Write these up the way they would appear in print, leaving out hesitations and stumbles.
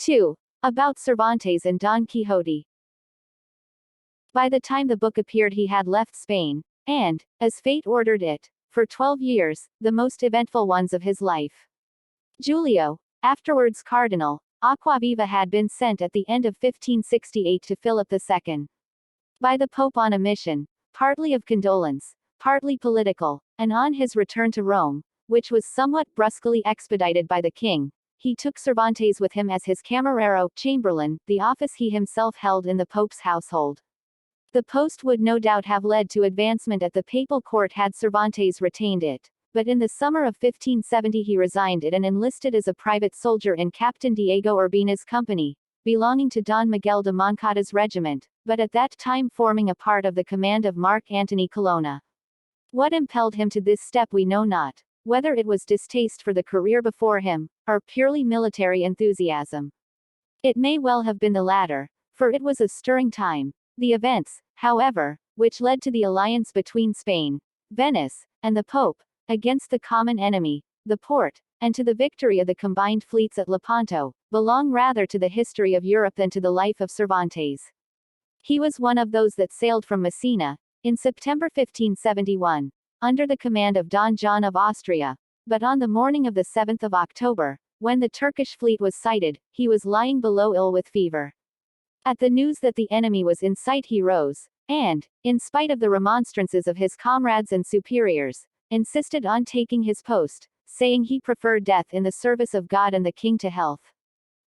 2. About Cervantes and Don Quixote. By the time the book appeared, he had left Spain, and, as fate ordered it, for 12 years, the most eventful ones of his life. Julio, afterwards Cardinal, Aquaviva had been sent at the end of 1568 to Philip II. By the Pope on a mission, partly of condolence, partly political, and on his return to Rome, which was somewhat brusquely expedited by the king, he took Cervantes with him as his camerero, chamberlain, the office he himself held in the Pope's household. The post would no doubt have led to advancement at the papal court had Cervantes retained it, but in the summer of 1570 he resigned it and enlisted as a private soldier in Captain Diego Urbina's company, belonging to Don Miguel de Moncada's regiment, but at that time forming a part of the command of Mark Antony Colonna. What impelled him to this step we know not, whether it was distaste for the career before him, or purely military enthusiasm. It may well have been the latter, for it was a stirring time. The events, however, which led to the alliance between Spain, Venice, and the Pope, against the common enemy, the Porte, and to the victory of the combined fleets at Lepanto, belong rather to the history of Europe than to the life of Cervantes. He was one of those that sailed from Messina, in September 1571, under the command of Don John of Austria, but on the morning of the 7th of October, when the Turkish fleet was sighted, he was lying below ill with fever. At the news that the enemy was in sight he rose, and, in spite of the remonstrances of his comrades and superiors, insisted on taking his post, saying he preferred death in the service of God and the king to health.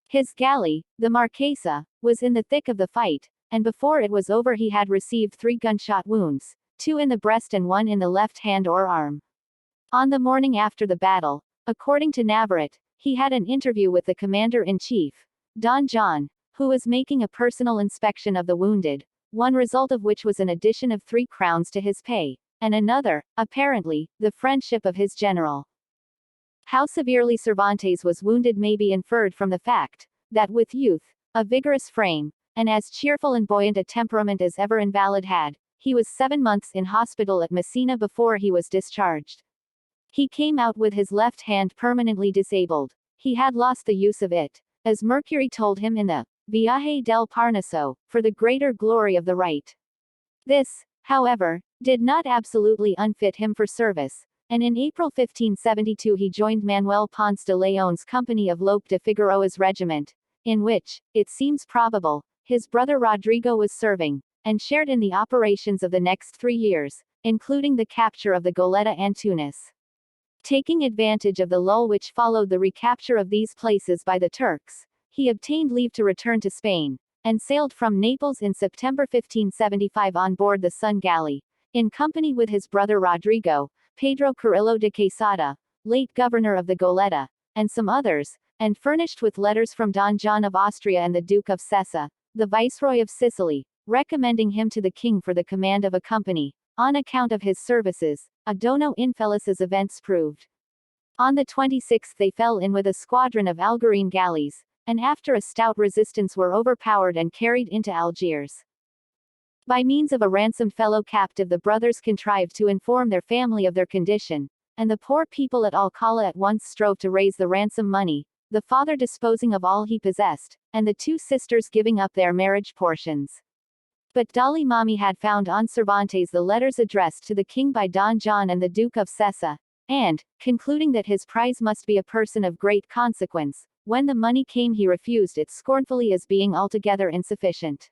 His galley, the Marquesa, was in the thick of the fight, and before it was over he had received 3 gunshot wounds, 2 in the breast and 1 in the left hand or arm. On the morning after the battle, according to Navarrete, he had an interview with the commander-in-chief, Don John, who was making a personal inspection of the wounded, one result of which was an addition of 3 crowns to his pay, and another, apparently, the friendship of his general. How severely Cervantes was wounded may be inferred from the fact that with youth, a vigorous frame, and as cheerful and buoyant a temperament as ever invalid had, he was 7 months in hospital at Messina before he was discharged. He came out with his left hand permanently disabled. He had lost the use of it, as Mercury told him in the Viaje del Parnaso, for the greater glory of the right. This, however, did not absolutely unfit him for service, and in April 1572 he joined Manuel Ponce de Leon's company of Lope de Figueroa's regiment, in which, it seems probable, his brother Rodrigo was serving, and shared in the operations of the next 3 years, including the capture of the Goleta and Tunis. Taking advantage of the lull which followed the recapture of these places by the Turks, he obtained leave to return to Spain, and sailed from Naples in September 1575 on board the Sun galley, in company with his brother Rodrigo, Pedro Carrillo de Quesada, late governor of the Goleta, and some others, and furnished with letters from Don John of Austria and the Duke of Sessa, the Viceroy of Sicily, recommending him to the king for the command of a company, on account of his services, a dono infeliz as events proved. On the 26th they fell in with a squadron of Algerine galleys, and after a stout resistance were overpowered and carried into Algiers. By means of a ransomed fellow captive the brothers contrived to inform their family of their condition, and the poor people at Alcala at once strove to raise the ransom money, the father disposing of all he possessed, and the 2 sisters giving up their marriage portions. But Dolly Mami had found on Cervantes the letters addressed to the king by Don John and the Duke of Sessa, and, concluding that his prize must be a person of great consequence, when the money came he refused it scornfully as being altogether insufficient.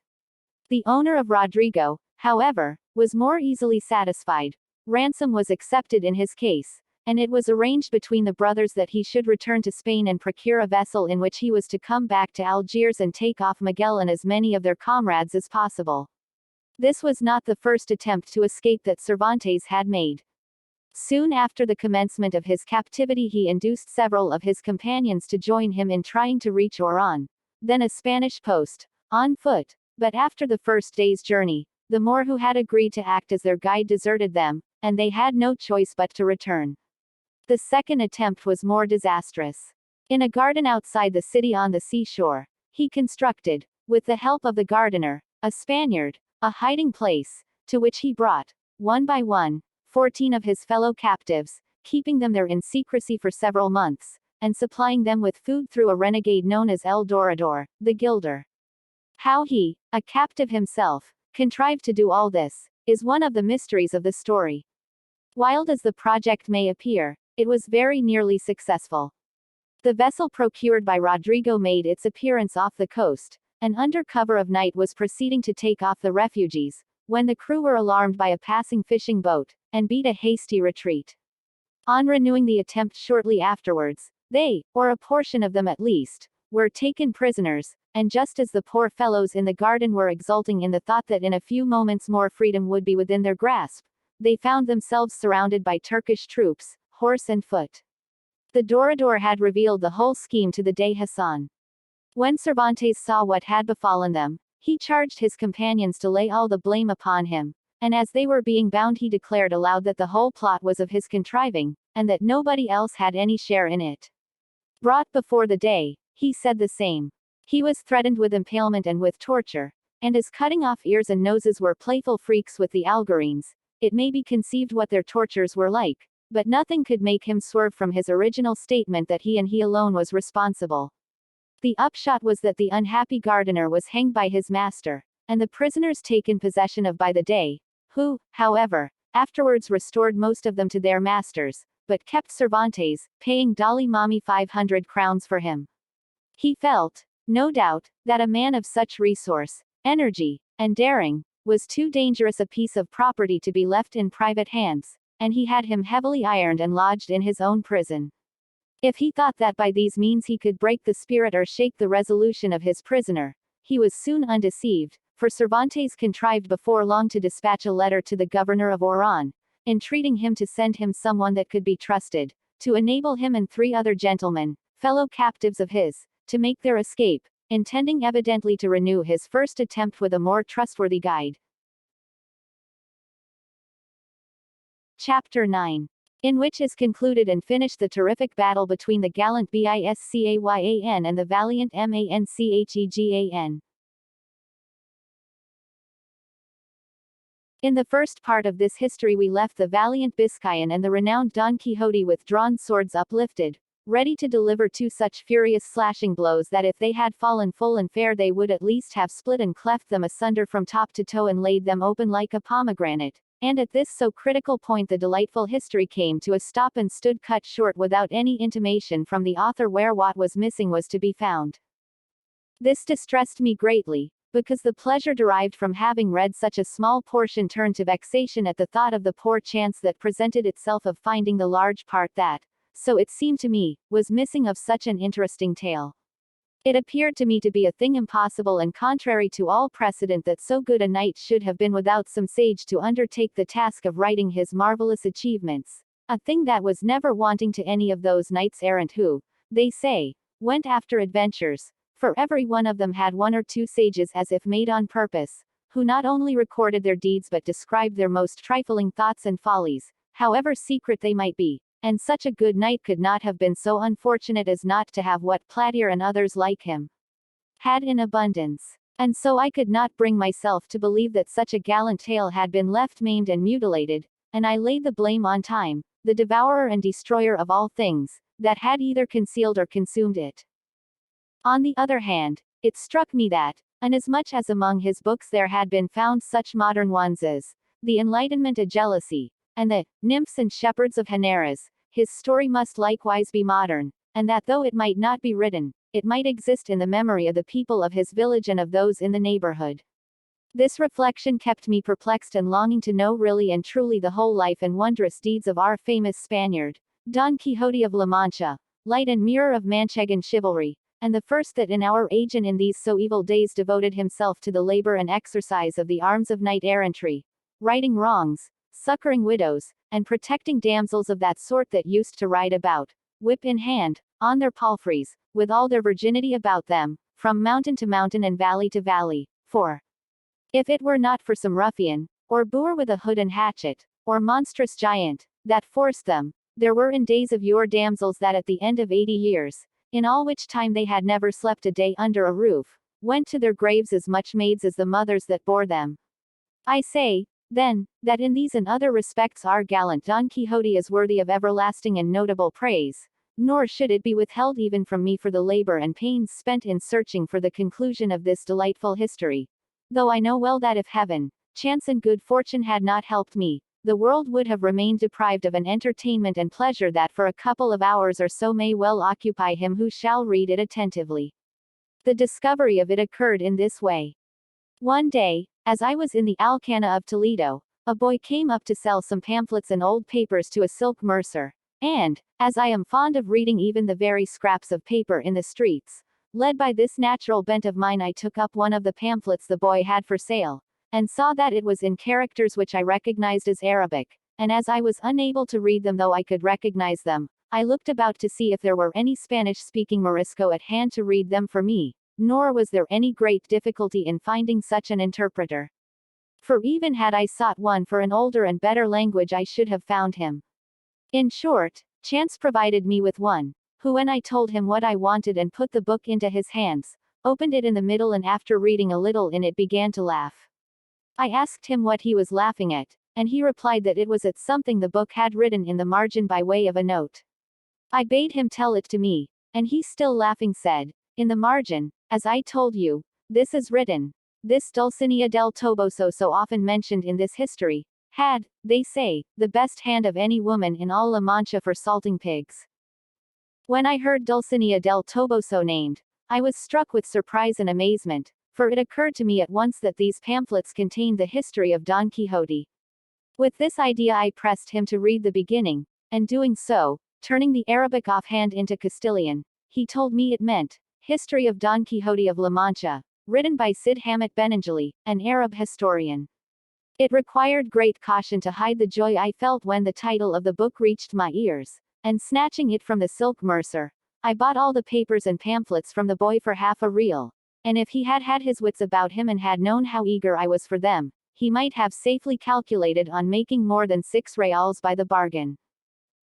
The owner of Rodrigo, however, was more easily satisfied. Ransom was accepted in his case, and it was arranged between the brothers that he should return to Spain and procure a vessel in which he was to come back to Algiers and take off Miguel and as many of their comrades as possible. This was not the first attempt to escape that Cervantes had made. Soon after the commencement of his captivity he induced several of his companions to join him in trying to reach Oran, then a Spanish post, on foot, but after the first day's journey, the Moor who had agreed to act as their guide deserted them, and they had no choice but to return. The second attempt was more disastrous. In a garden outside the city on the seashore, he constructed, with the help of the gardener, a Spaniard, a hiding place, to which he brought, one by one, 14 of his fellow captives, keeping them there in secrecy for several months, and supplying them with food through a renegade known as El Dorador, the Gilder. How he, a captive himself, contrived to do all this, is one of the mysteries of the story. Wild as the project may appear, it was very nearly successful. The vessel procured by Rodrigo made its appearance off the coast, and under cover of night was proceeding to take off the refugees, when the crew were alarmed by a passing fishing boat, and beat a hasty retreat. On renewing the attempt shortly afterwards, they, or a portion of them at least, were taken prisoners, and just as the poor fellows in the garden were exulting in the thought that in a few moments more freedom would be within their grasp, they found themselves surrounded by Turkish troops, horse and foot. The Dorador had revealed the whole scheme to the Dey Hassan. When Cervantes saw what had befallen them, he charged his companions to lay all the blame upon him, and as they were being bound he declared aloud that the whole plot was of his contriving, and that nobody else had any share in it. Brought before the Dey, he said the same. He was threatened with impalement and with torture, and as cutting off ears and noses were playful freaks with the Algerines, it may be conceived what their tortures were like, but nothing could make him swerve from his original statement that he and he alone was responsible. The upshot was that the unhappy gardener was hanged by his master, and the prisoners taken possession of by the Dey, who, however, afterwards restored most of them to their masters, but kept Cervantes, paying Dolly Mommy 500 crowns for him. He felt, no doubt, that a man of such resource, energy, and daring, was too dangerous a piece of property to be left in private hands, and he had him heavily ironed and lodged in his own prison. If he thought that by these means he could break the spirit or shake the resolution of his prisoner, he was soon undeceived, for Cervantes contrived before long to dispatch a letter to the governor of Oran, entreating him to send him someone that could be trusted, to enable him and 3 other gentlemen, fellow captives of his, to make their escape, intending evidently to renew his first attempt with a more trustworthy guide. Chapter 9. In which is concluded and finished the terrific battle between the gallant Biscayan and the valiant Manchegan. In the first part of this history we left the valiant Biscayan and the renowned Don Quixote with drawn swords uplifted, ready to deliver 2 such furious slashing blows that if they had fallen full and fair they would at least have split and cleft them asunder from top to toe and laid them open like a pomegranate. And at this so critical point the delightful history came to a stop and stood cut short without any intimation from the author where what was missing was to be found. This distressed me greatly, because the pleasure derived from having read such a small portion turned to vexation at the thought of the poor chance that presented itself of finding the large part that, so it seemed to me, was missing of such an interesting tale. It appeared to me to be a thing impossible and contrary to all precedent that so good a knight should have been without some sage to undertake the task of writing his marvelous achievements, a thing that was never wanting to any of those knights errant who, they say, went after adventures, for every one of them had 1 or 2 sages as if made on purpose, who not only recorded their deeds but described their most trifling thoughts and follies, however secret they might be. And such a good knight could not have been so unfortunate as not to have what Platier and others like him had in abundance. And so I could not bring myself to believe that such a gallant tale had been left maimed and mutilated, and I laid the blame on time, the devourer and destroyer of all things, that had either concealed or consumed it. On the other hand, it struck me that, inasmuch as among his books there had been found such modern ones as The Enlightenment of Jealousy, and the Nymphs and Shepherds of Henares, his story must likewise be modern, and that though it might not be written, it might exist in the memory of the people of his village and of those in the neighborhood. This reflection kept me perplexed and longing to know really and truly the whole life and wondrous deeds of our famous Spaniard, Don Quixote of La Mancha, light and mirror of Manchegan chivalry, and the first that in our age and in these so evil days devoted himself to the labor and exercise of the arms of knight-errantry, righting wrongs, succoring widows, and protecting damsels of that sort that used to ride about, whip in hand, on their palfreys, with all their virginity about them, from mountain to mountain and valley to valley, for if it were not for some ruffian, or boor with a hood and hatchet, or monstrous giant, that forced them, there were in days of yore damsels that at the end of 80 years, in all which time they had never slept a day under a roof, went to their graves as much maids as the mothers that bore them. I say, then, that in these and other respects our gallant Don Quixote is worthy of everlasting and notable praise, nor should it be withheld even from me for the labor and pains spent in searching for the conclusion of this delightful history. Though I know well that if heaven, chance and good fortune had not helped me, the world would have remained deprived of an entertainment and pleasure that for a couple of hours or so may well occupy him who shall read it attentively. The discovery of it occurred in this way. One day, as I was in the Alcana of Toledo, a boy came up to sell some pamphlets and old papers to a silk mercer, and, as I am fond of reading even the very scraps of paper in the streets, led by this natural bent of mine I took up one of the pamphlets the boy had for sale, and saw that it was in characters which I recognized as Arabic, and as I was unable to read them though I could recognize them, I looked about to see if there were any Spanish-speaking Morisco at hand to read them for me, nor was there any great difficulty in finding such an interpreter. For even had I sought one for an older and better language I should have found him. In short, chance provided me with one, who when I told him what I wanted and put the book into his hands, opened it in the middle and after reading a little in it began to laugh. I asked him what he was laughing at, and he replied that it was at something the book had written in the margin by way of a note. I bade him tell it to me, and he still laughing said, in the margin, as I told you, this is written, this Dulcinea del Toboso so often mentioned in this history, had, they say, the best hand of any woman in all La Mancha for salting pigs. When I heard Dulcinea del Toboso named, I was struck with surprise and amazement, for it occurred to me at once that these pamphlets contained the history of Don Quixote. With this idea I pressed him to read the beginning, and doing so, turning the Arabic offhand into Castilian, he told me it meant, History of Don Quixote of La Mancha, written by Cid Hamet Benengeli, an Arab historian. It required great caution to hide the joy I felt when the title of the book reached my ears, and snatching it from the silk mercer, I bought all the papers and pamphlets from the boy for half a real. And if he had had his wits about him and had known how eager I was for them, he might have safely calculated on making more than 6 reals by the bargain.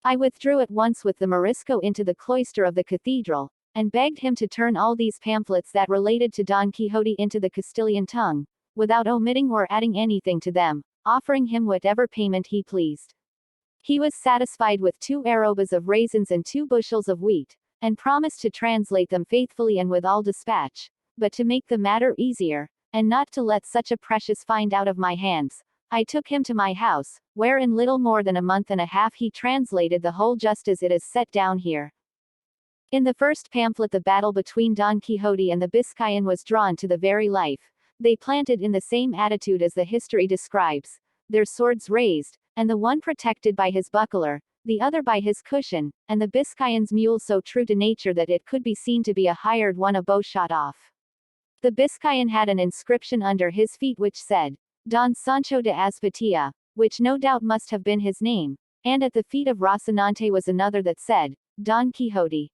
I withdrew at once with the Morisco into the cloister of the cathedral, and begged him to turn all these pamphlets that related to Don Quixote into the Castilian tongue, without omitting or adding anything to them, offering him whatever payment he pleased. He was satisfied with 2 arrobas of raisins and 2 bushels of wheat, and promised to translate them faithfully and with all dispatch. But to make the matter easier, and not to let such a precious find out of my hands, I took him to my house, where in little more than a month and a half he translated the whole just as it is set down here. In the first pamphlet the battle between Don Quixote and the Biscayan was drawn to the very life. They planted in the same attitude as the history describes, their swords raised, and the one protected by his buckler, the other by his cushion, and the Biscayan's mule so true to nature that it could be seen to be a hired one a bow shot off. The Biscayan had an inscription under his feet which said, Don Sancho de Azpeitia, which no doubt must have been his name, and at the feet of Rocinante was another that said, Don Quixote.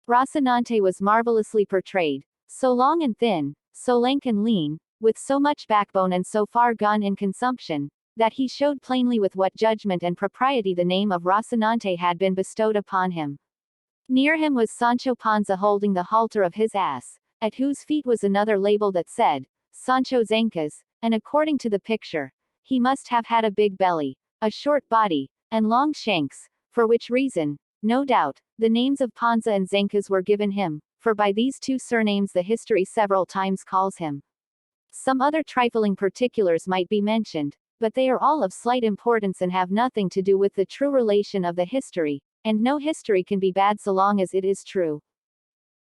Rocinante was marvelously portrayed, so long and thin, so lank and lean, with so much backbone and so far gone in consumption, that he showed plainly with what judgment and propriety the name of Rocinante had been bestowed upon him. Near him was Sancho Panza holding the halter of his ass, at whose feet was another label that said, Sancho Zancas, and according to the picture, he must have had a big belly, a short body, and long shanks, for which reason, no doubt, the names of Panza and Zancas were given him, for by these 2 surnames the history several times calls him. Some other trifling particulars might be mentioned, but they are all of slight importance and have nothing to do with the true relation of the history, and no history can be bad so long as it is true.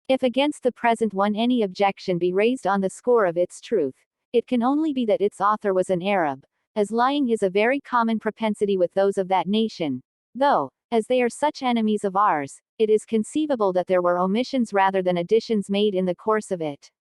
If against the present one any objection be raised on the score of its truth, it can only be that its author was an Arab, as lying is a very common propensity with those of that nation, though, as they are such enemies of ours, it is conceivable that there were omissions rather than additions made in the course of it.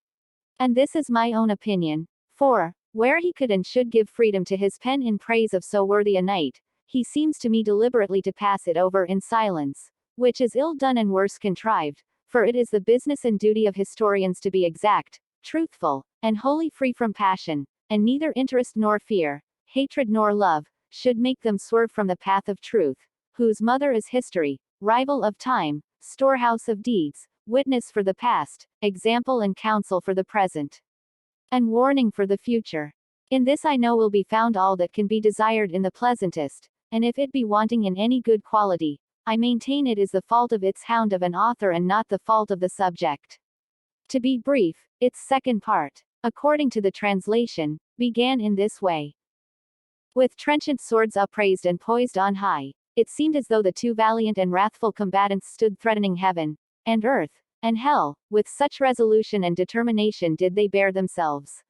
And this is my own opinion, for, where he could and should give freedom to his pen in praise of so worthy a knight, he seems to me deliberately to pass it over in silence, which is ill done and worse contrived, for it is the business and duty of historians to be exact, truthful, and wholly free from passion, and neither interest nor fear, hatred nor love, should make them swerve from the path of truth, whose mother is history, rival of time, storehouse of deeds, witness for the past, example and counsel for the present, and warning for the future. In this I know will be found all that can be desired in the pleasantest, and if it be wanting in any good quality, I maintain it is the fault of its hound of an author and not the fault of the subject. To be brief, its second part, according to the translation, began in this way. With trenchant swords upraised and poised on high, it seemed as though the two valiant and wrathful combatants stood threatening heaven, and earth, and hell, with such resolution and determination did they bear themselves.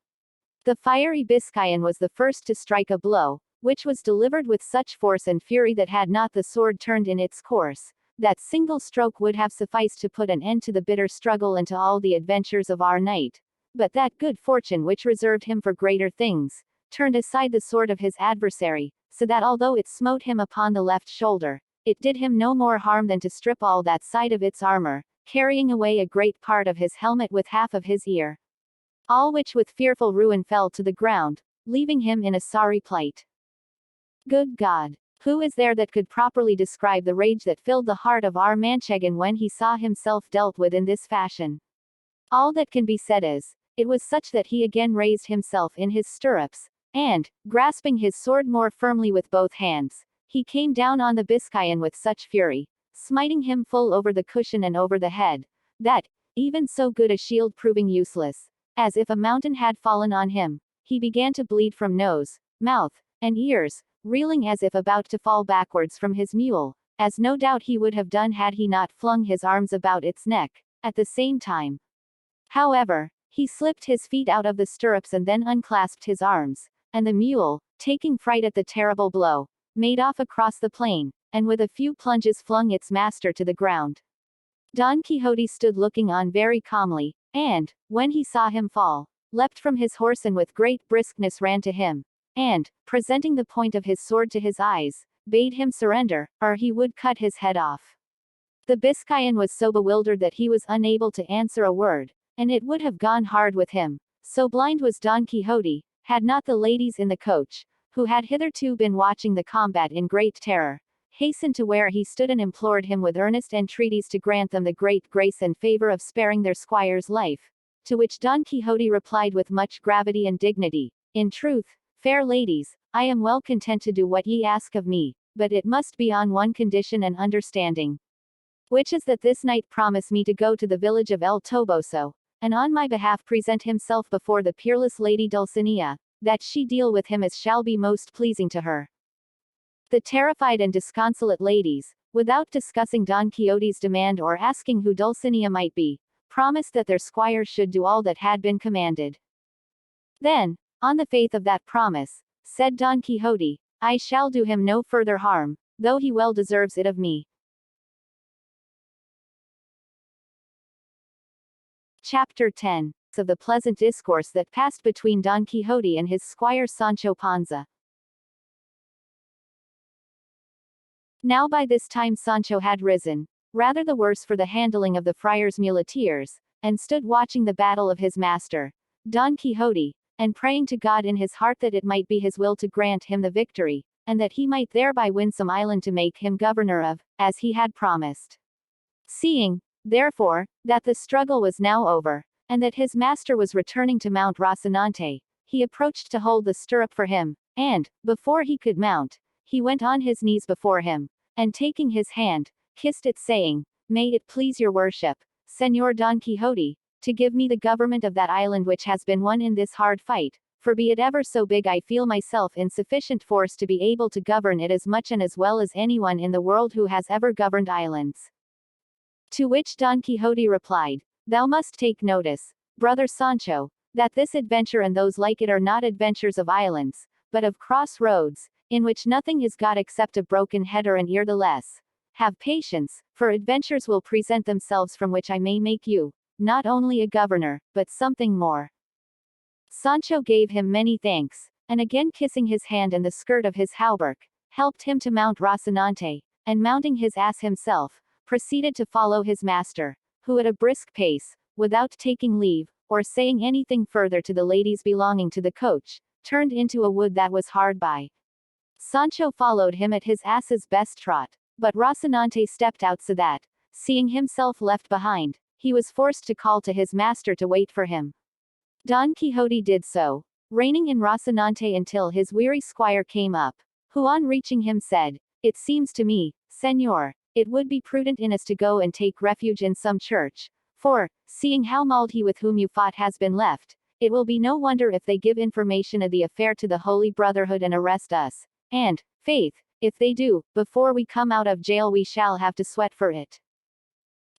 The fiery Biscayan was the first to strike a blow, which was delivered with such force and fury that had not the sword turned in its course, that single stroke would have sufficed to put an end to the bitter struggle and to all the adventures of our knight. But that good fortune which reserved him for greater things, turned aside the sword of his adversary, so that although it smote him upon the left shoulder, it did him no more harm than to strip all that side of its armor, carrying away a great part of his helmet with half of his ear. All which with fearful ruin fell to the ground, leaving him in a sorry plight. Good God! Who is there that could properly describe the rage that filled the heart of our Manchegan when he saw himself dealt with in this fashion? All that can be said is, it was such that he again raised himself in his stirrups, and, grasping his sword more firmly with both hands, he came down on the Biscayan with such fury, smiting him full over the cushion and over the head, that, even so good a shield proving useless, as if a mountain had fallen on him, he began to bleed from nose, mouth, and ears, reeling as if about to fall backwards from his mule, as no doubt he would have done had he not flung his arms about its neck, at the same time. However, he slipped his feet out of the stirrups and then unclasped his arms, and the mule, taking fright at the terrible blow, made off across the plain, and with a few plunges flung its master to the ground. Don Quixote stood looking on very calmly, and, when he saw him fall, leapt from his horse and with great briskness ran to him, and, presenting the point of his sword to his eyes, bade him surrender, or he would cut his head off. The Biscayan was so bewildered that he was unable to answer a word, and it would have gone hard with him, so blind was Don Quixote, had not the ladies in the coach, who had hitherto been watching the combat in great terror, hastened to where he stood and implored him with earnest entreaties to grant them the great grace and favor of sparing their squire's life, to which Don Quixote replied with much gravity and dignity, In truth, fair ladies, I am well content to do what ye ask of me, but it must be on one condition and understanding. Which is that this knight promise me to go to the village of El Toboso, and on my behalf present himself before the peerless lady Dulcinea, that she deal with him as shall be most pleasing to her. The terrified and disconsolate ladies, without discussing Don Quixote's demand or asking who Dulcinea might be, promised that their squire should do all that had been commanded. Then, on the faith of that promise, said Don Quixote, I shall do him no further harm, though he well deserves it of me. Chapter 10. Of the pleasant discourse that passed between Don Quixote and his squire Sancho Panza. Now by this time Sancho had risen, rather the worse for the handling of the friars muleteers, and stood watching the battle of his master, Don Quixote, and praying to God in his heart that it might be his will to grant him the victory, and that he might thereby win some island to make him governor of, as he had promised. Seeing, therefore, that the struggle was now over, and that his master was returning to Mount Rocinante, he approached to hold the stirrup for him, and, before he could mount, he went on his knees before him, and taking his hand, kissed it saying, May it please your worship, Señor Don Quixote, to give me the government of that island which has been won in this hard fight, for be it ever so big I feel myself in sufficient force to be able to govern it as much and as well as anyone in the world who has ever governed islands. To which Don Quixote replied, Thou must take notice, brother Sancho, that this adventure and those like it are not adventures of islands, but of cross roads, in which nothing is got except a broken head or an ear the less. Have patience, for adventures will present themselves from which I may make you, not only a governor, but something more. Sancho gave him many thanks, and again kissing his hand and the skirt of his hauberk, helped him to mount Rocinante, and mounting his ass himself, proceeded to follow his master, who at a brisk pace, without taking leave, or saying anything further to the ladies belonging to the coach, turned into a wood that was hard by. Sancho followed him at his ass's best trot, but Rocinante stepped out so that, seeing himself left behind, he was forced to call to his master to wait for him. Don Quixote did so, reining in Rocinante until his weary squire came up, who on reaching him said, It seems to me, Señor, it would be prudent in us to go and take refuge in some church. For, seeing how mauled he with whom you fought has been left, it will be no wonder if they give information of the affair to the Holy Brotherhood and arrest us. And, faith, if they do, before we come out of jail we shall have to sweat for it.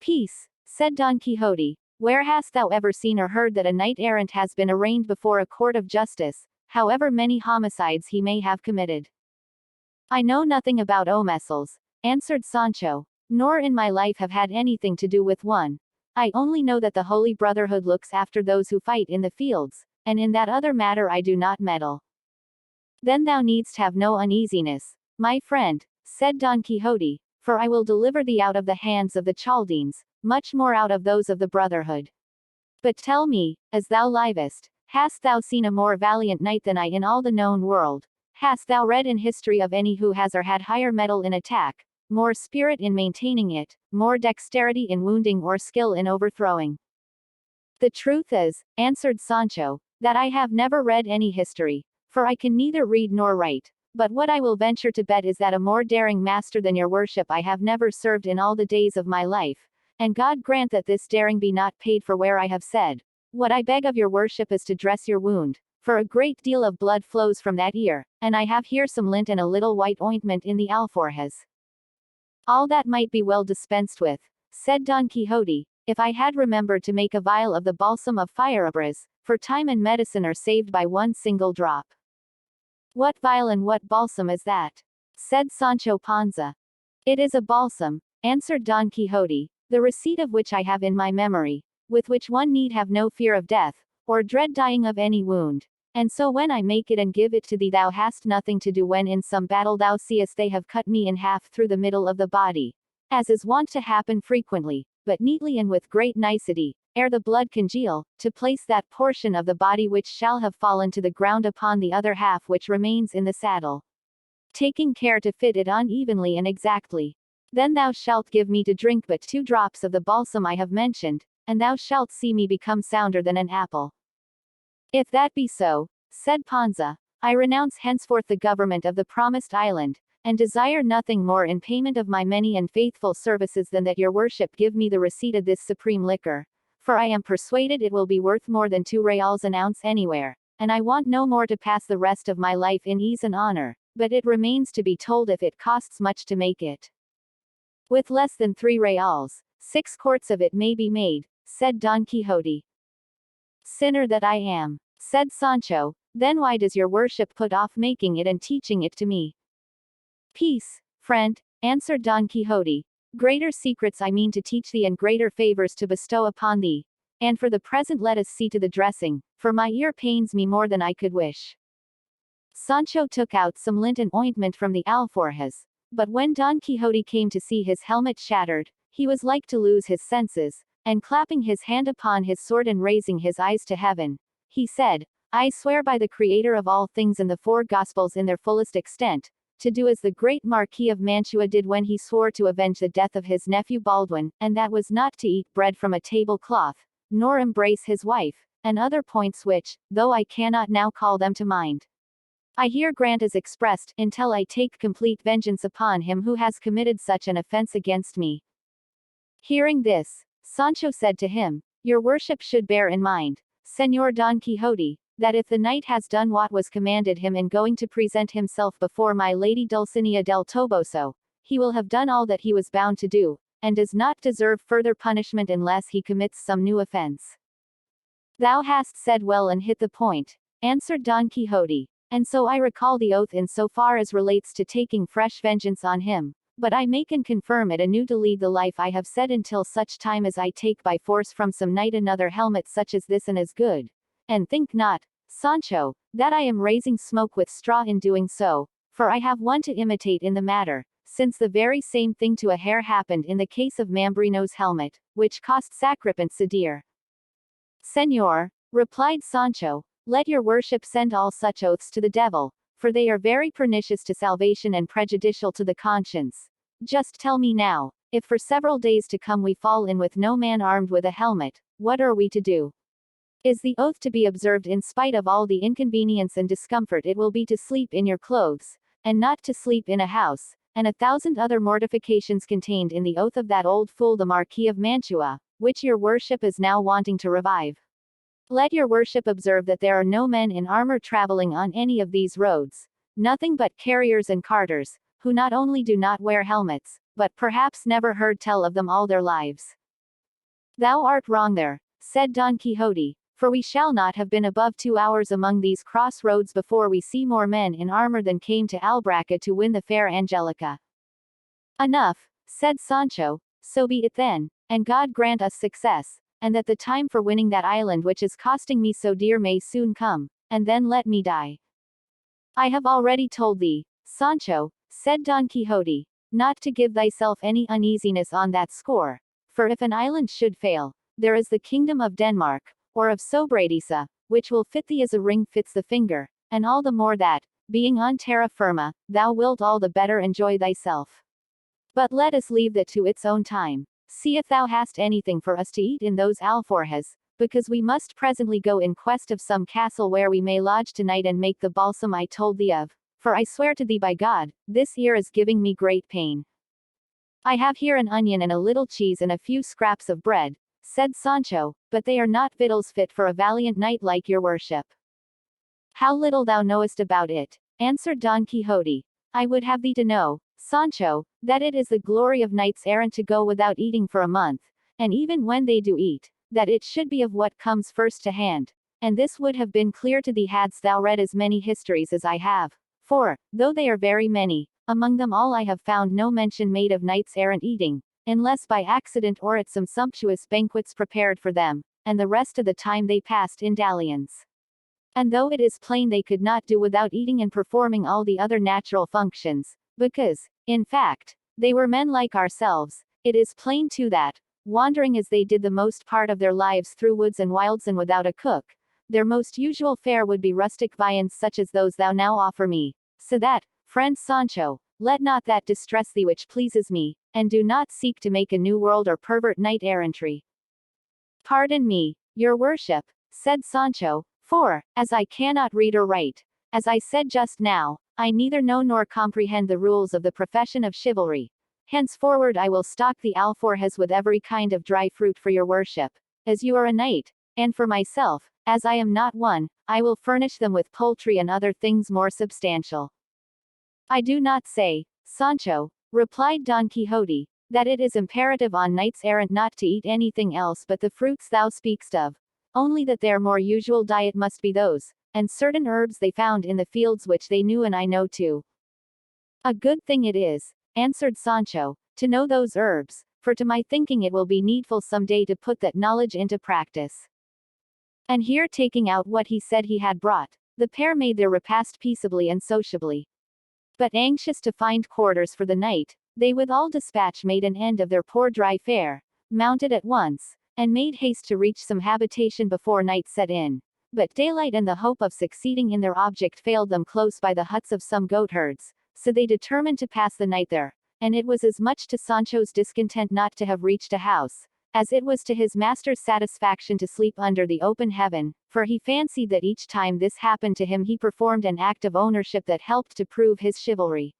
Peace, said Don Quixote. Where hast thou ever seen or heard that a knight-errant has been arraigned before a court of justice, however many homicides he may have committed? I know nothing about omessals, answered Sancho, nor in my life have had anything to do with one. I only know that the Holy Brotherhood looks after those who fight in the fields, and in that other matter I do not meddle. Then thou needst have no uneasiness, my friend, said Don Quixote, for I will deliver thee out of the hands of the Chaldeans, much more out of those of the Brotherhood. But tell me, as thou livest, hast thou seen a more valiant knight than I in all the known world? Hast thou read in history of any who has or had higher mettle in attack, more spirit in maintaining it, more dexterity in wounding or skill in overthrowing? The truth is, answered Sancho, that I have never read any history, for I can neither read nor write. But what I will venture to bet is that a more daring master than your worship I have never served in all the days of my life, and God grant that this daring be not paid for where I have said. What I beg of your worship is to dress your wound, for a great deal of blood flows from that ear, and I have here some lint and a little white ointment in the alforjas. All that might be well dispensed with, said Don Quixote, if I had remembered to make a vial of the balsam of Fierabruz, for time and medicine are saved by one single drop. What vial and what balsam is that? Said Sancho Panza. It is a balsam, answered Don Quixote, the receipt of which I have in my memory, with which one need have no fear of death, or dread dying of any wound. And so when I make it and give it to thee thou hast nothing to do when in some battle thou seest they have cut me in half through the middle of the body, as is wont to happen frequently, but neatly and with great nicety, ere the blood congeal, to place that portion of the body which shall have fallen to the ground upon the other half which remains in the saddle, taking care to fit it on evenly and exactly. Then thou shalt give me to drink but 2 drops of the balsam I have mentioned, and thou shalt see me become sounder than an apple. If that be so, said Panza, I renounce henceforth the government of the promised island, and desire nothing more in payment of my many and faithful services than that your worship give me the receipt of this supreme liquor, for I am persuaded it will be worth more than 2 reals an ounce anywhere, and I want no more to pass the rest of my life in ease and honor, but it remains to be told if it costs much to make it. With less than 3 reals, 6 quarts of it may be made, said Don Quixote. Sinner that I am, said Sancho, then why does your worship put off making it and teaching it to me? Peace, friend, answered Don Quixote. Greater secrets I mean to teach thee and greater favors to bestow upon thee. And for the present let us see to the dressing, for my ear pains me more than I could wish. Sancho took out some lint and ointment from the alforjas, but when Don Quixote came to see his helmet shattered, he was like to lose his senses, and clapping his hand upon his sword and raising his eyes to heaven, he said, I swear by the Creator of all things and the 4 Gospels in their fullest extent, to do as the great Marquis of Mantua did when he swore to avenge the death of his nephew Baldwin, and that was not to eat bread from a tablecloth, nor embrace his wife, and other points which, though I cannot now call them to mind, I here grant as expressed, until I take complete vengeance upon him who has committed such an offense against me. Hearing this, Sancho said to him, Your worship should bear in mind, Señor Don Quixote, that if the knight has done what was commanded him in going to present himself before my lady Dulcinea del Toboso, he will have done all that he was bound to do, and does not deserve further punishment unless he commits some new offense. Thou hast said well and hit the point, answered Don Quixote, and so I recall the oath in so far as relates to taking fresh vengeance on him, but I make and confirm it anew to lead the life I have said until such time as I take by force from some knight another helmet such as this and as good. And think not, Sancho, that I am raising smoke with straw in doing so, for I have one to imitate in the matter, since the very same thing to a hair happened in the case of Mambrino's helmet, which cost sacripants so dear. Señor, replied Sancho, let your worship send all such oaths to the devil, for they are very pernicious to salvation and prejudicial to the conscience. Just tell me now, if for several days to come we fall in with no man armed with a helmet, what are we to do? Is the oath to be observed in spite of all the inconvenience and discomfort it will be to sleep in your clothes, and not to sleep in a house, and 1,000 other mortifications contained in the oath of that old fool the Marquis of Mantua, which your worship is now wanting to revive. Let your worship observe that there are no men in armor traveling on any of these roads, nothing but carriers and carters, who not only do not wear helmets, but perhaps never heard tell of them all their lives. Thou art wrong there, said Don Quixote, for we shall not have been above 2 hours among these cross roads before we see more men in armor than came to Albraca to win the fair Angelica. Enough, said Sancho, so be it then, and God grant us success, and that the time for winning that island which is costing me so dear may soon come, and then let me die. I have already told thee, Sancho, said Don Quixote, not to give thyself any uneasiness on that score, for if an island should fail, there is the kingdom of Denmark, or of Sobradisa, which will fit thee as a ring fits the finger, and all the more that, being on terra firma, thou wilt all the better enjoy thyself. But let us leave that to its own time. See if thou hast anything for us to eat in those alforjas, because we must presently go in quest of some castle where we may lodge tonight and make the balsam I told thee of, for I swear to thee by God, this ear is giving me great pain. I have here an onion and a little cheese and a few scraps of bread, said Sancho, but they are not victuals fit for a valiant knight like your worship. How little thou knowest about it, answered Don Quixote. I would have thee to know, Sancho, that it is the glory of knights errant to go without eating for a month, and even when they do eat, that it should be of what comes first to hand, and this would have been clear to thee hadst thou read as many histories as I have, for, though they are very many, among them all I have found no mention made of knights errant eating, unless by accident or at some sumptuous banquets prepared for them, and the rest of the time they passed in dalliance. And though it is plain they could not do without eating and performing all the other natural functions, because, in fact, they were men like ourselves, it is plain too that, wandering as they did the most part of their lives through woods and wilds and without a cook, their most usual fare would be rustic viands such as those thou now offer me, so that, friend Sancho, let not that distress thee which pleases me, and do not seek to make a new world or pervert knight-errantry. Pardon me, your worship, said Sancho, for, as I cannot read or write, as I said just now, I neither know nor comprehend the rules of the profession of chivalry. Henceforward I will stock the alforjas with every kind of dry fruit for your worship, as you are a knight, and for myself, as I am not one, I will furnish them with poultry and other things more substantial. I do not say, Sancho, replied Don Quixote, that it is imperative on knights errant not to eat anything else but the fruits thou speakst of, only that their more usual diet must be those, and certain herbs they found in the fields which they knew and I know too. A good thing it is, answered Sancho, to know those herbs, for to my thinking it will be needful some day to put that knowledge into practice. And here taking out what he said he had brought, the pair made their repast peaceably and sociably. But anxious to find quarters for the night, they with all dispatch made an end of their poor dry fare, mounted at once, and made haste to reach some habitation before night set in. But daylight and the hope of succeeding in their object failed them close by the huts of some goatherds, so they determined to pass the night there, and it was as much to Sancho's discontent not to have reached a house, as it was to his master's satisfaction to sleep under the open heaven, for he fancied that each time this happened to him he performed an act of ownership that helped to prove his chivalry.